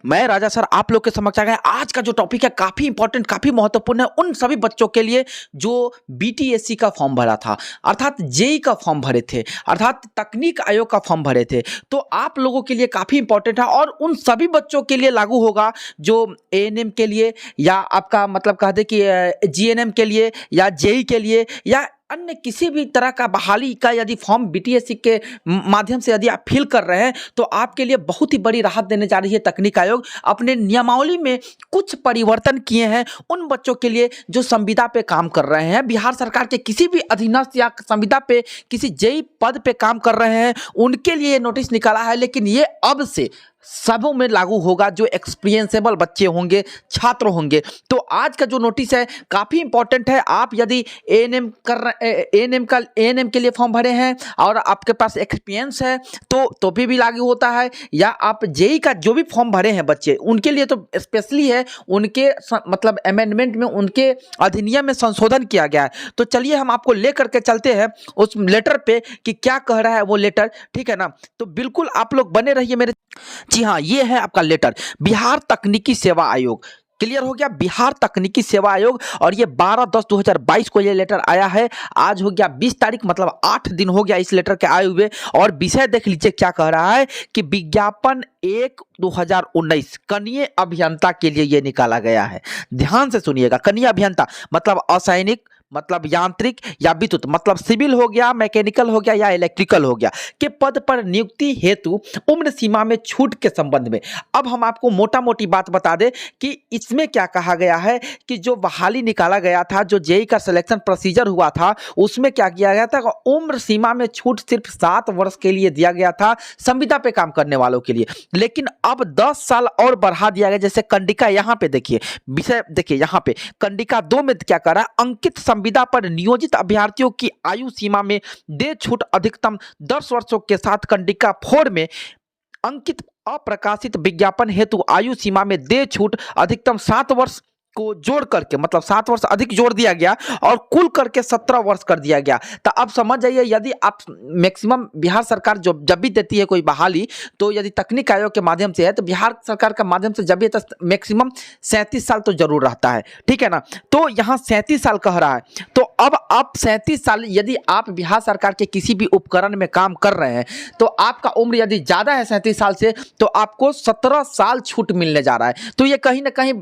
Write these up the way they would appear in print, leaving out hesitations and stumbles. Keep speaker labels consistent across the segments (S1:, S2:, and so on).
S1: मैं राजा सर आप लोग के समक्ष आ गया। आज का जो टॉपिक है काफ़ी इंपॉर्टेंट, काफ़ी महत्वपूर्ण है उन सभी बच्चों के लिए जो बीटीएससी का फॉर्म भरा था, अर्थात जेई का फॉर्म भरे थे, अर्थात तकनीक आयोग का फॉर्म भरे थे। तो आप लोगों के लिए काफ़ी इंपॉर्टेंट है और उन सभी बच्चों के लिए लागू होगा जो एएनएम के लिए या आपका मतलब कह दे कि जीएनएम के लिए या जेई के लिए या अन्य किसी भी तरह का बहाली का यदि फॉर्म बीटीएससी के माध्यम से यदि आप फिल कर रहे हैं तो आपके लिए बहुत ही बड़ी राहत देने जा रही है तकनीक आयोग। अपने नियमावली में कुछ परिवर्तन किए हैं उन बच्चों के लिए जो संविदा पे काम कर रहे हैं, बिहार सरकार के किसी भी अधीनस्थ या संविदा पे किसी जेई पद पे काम कर रहे हैं, उनके लिए नोटिस निकाला है। लेकिन ये अब से सबों में लागू होगा जो एक्सपीरियंसेबल बच्चे होंगे, छात्र होंगे। तो आज का जो नोटिस है काफ़ी इंपॉर्टेंट है। आप यदि एएनएम के लिए फॉर्म भरे हैं और आपके पास एक्सपीरियंस है तो भी लागू होता है, या आप जेई का जो भी फॉर्म भरे हैं बच्चे उनके लिए तो स्पेशली है, उनके मतलब अमेंडमेंट में उनके अधिनियम में संशोधन किया गया है। तो चलिए हम आपको ले करके चलते हैं उस लेटर पे कि क्या कह रहा है वो लेटर, ठीक है ना। तो बिल्कुल आप लोग बने रहिए मेरे। जी हाँ, ये है आपका लेटर, बिहार तकनीकी सेवा आयोग। क्लियर हो गया, बिहार तकनीकी सेवा आयोग। और ये 12/10/2022 को ये लेटर आया है। आज हो गया 20 तारीख, मतलब 8 दिन हो गया इस लेटर के आए हुए। और विषय देख लीजिए क्या कह रहा है कि विज्ञापन 1/2019 कनीय अभियंता के लिए ये निकाला गया है। ध्यान से सुनिएगा, कनीय अभियंता मतलब असैनिक, मतलब यांत्रिक या विद्युत, मतलब सिविल हो गया, मैकेनिकल हो गया या इलेक्ट्रिकल हो गया के पद पर नियुक्ति हेतु उम्र सीमा में छूट के संबंध में। अब हम आपको मोटा मोटी बात बता दें कि इसमें क्या कहा गया है कि जो बहाली निकाला गया था, जो जेई का सिलेक्शन प्रोसीजर हुआ था, उसमें क्या किया गया था, उम्र सीमा में छूट सिर्फ 7 वर्ष के लिए दिया गया था संविदा पे काम करने वालों के लिए। लेकिन अब 10 साल और बढ़ा दिया गया। जैसे कंडिका, यहाँ पे देखिए विषय, देखिए यहाँ पे कंडिका 2 में क्या कर रहा है, अंकित संविदा पर नियोजित अभ्यर्थियों की आयु सीमा में दे छूट अधिकतम 10 वर्षों के साथ कंडिका 4 में अंकित अप्रकाशित विज्ञापन हेतु आयु सीमा में दे छूट अधिकतम 7 वर्ष को जोड़ करके, मतलब 7 वर्ष अधिक जोड़ दिया गया और कुल करके 17 वर्ष कर दिया गया। तो अब समझ जाइए, यदि आप मैक्सिमम बिहार सरकार जब भी देती है कोई बहाली, तो यदि तकनीक आयोग के माध्यम से है तो बिहार सरकार के माध्यम से जब भी, तो मैक्सिमम 37 साल तो जरूर रहता है, ठीक है ना। तो यहाँ 37 साल कह रहा है। तो अब आप 37 साल यदि आप बिहार सरकार के किसी भी उपकरण में काम कर रहे हैं तो आपका उम्र यदि ज़्यादा है 37 साल से, तो आपको 17 साल छूट मिलने जा रहा है। तो ये कहीं ना कहीं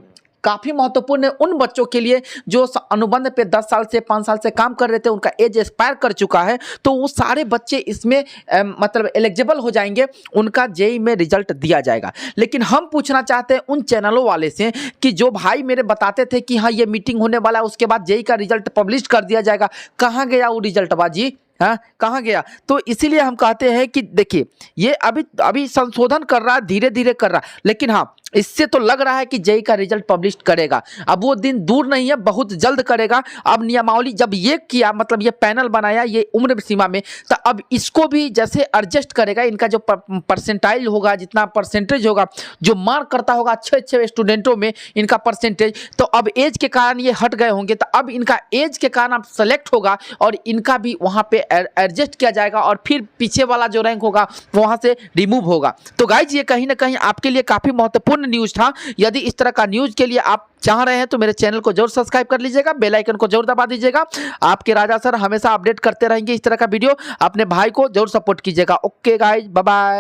S1: काफ़ी महत्वपूर्ण है उन बच्चों के लिए जो अनुबंध पे 10 साल से 5 साल से काम कर रहे थे, उनका एज एक्सपायर कर चुका है, तो वो सारे बच्चे इसमें मतलब एलिजिबल हो जाएंगे, उनका जेई में रिजल्ट दिया जाएगा। लेकिन हम पूछना चाहते हैं उन चैनलों वाले से कि जो भाई मेरे बताते थे कि हाँ ये मीटिंग होने वाला है, उसके बाद जेई का रिजल्ट पब्लिश कर दिया जाएगा, कहाँ गया वो रिजल्ट बाजी? हाँ, कहाँ गया? तो इसीलिए हम कहते हैं कि देखिए ये अभी संशोधन कर रहा है, धीरे धीरे कर रहा है, लेकिन हाँ इससे तो लग रहा है कि जेई का रिजल्ट पब्लिश करेगा। अब वो दिन दूर नहीं है, बहुत जल्द करेगा। अब नियमावली जब ये किया, मतलब ये पैनल बनाया ये उम्र सीमा में, तो अब इसको भी जैसे एडजस्ट करेगा, इनका जो परसेंटाइल होगा, जितना परसेंटेज होगा, जो मार्क करता होगा अच्छे स्टूडेंटों में इनका परसेंटेज, तो अब एज के कारण ये हट गए होंगे, तो अब इनका एज के कारण अब सेलेक्ट होगा और इनका भी वहाँ पे एडजस्ट किया जाएगा और फिर पीछे वाला जो रैंक होगा वहाँ से रिमूव होगा। तो गाइज ये कहीं ना कहीं आपके लिए काफ़ी महत्वपूर्ण न्यूज था। यदि इस तरह का न्यूज के लिए आप चाह रहे हैं तो मेरे चैनल को जरूर सब्सक्राइब कर लीजिएगा, बेल आइकन को जरूर दबा दीजिएगा। आपके राजा सर हमेशा अपडेट करते रहेंगे इस तरह का वीडियो। अपने भाई को जरूर सपोर्ट कीजिएगा। Okay guys, bye bye.